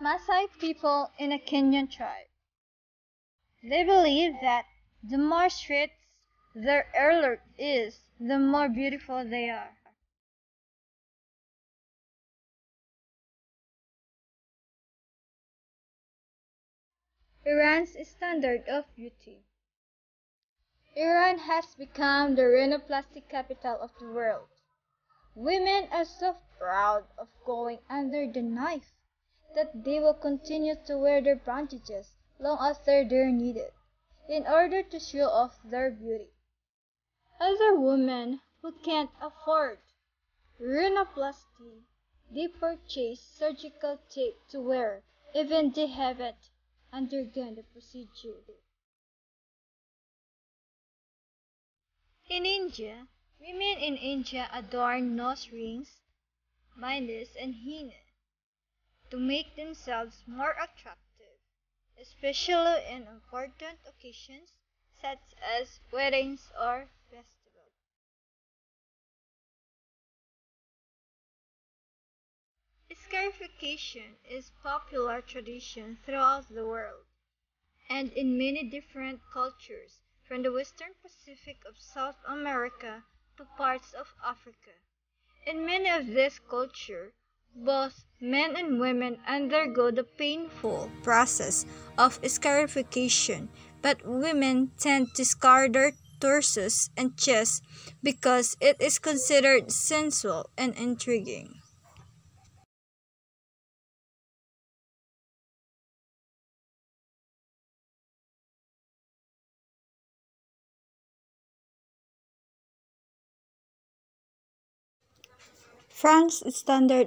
Maasai people in a Kenyan tribe. They believe that the more streets their alert is, the more beautiful they are. Iran's standard of beauty. Iran has become the rhinoplasty capital of the world. Women are so proud of going under the knife that they will continue to wear their bandages long after they're needed, in order to show off their beauty. Other women who can't afford rhinoplasty, they purchase surgical tape to wear, even they haven't undergone the procedure. In India, women in India adorn nose rings, binders, and henna to make themselves more attractive, especially in important occasions such as weddings or festivals. Scarification is popular tradition throughout the world and in many different cultures, from the western Pacific of South America to parts of Africa. In many of these cultures, both men and women undergo the painful process of scarification, but women tend to scar their torsos and chests because it is considered sensual and intriguing. France's standard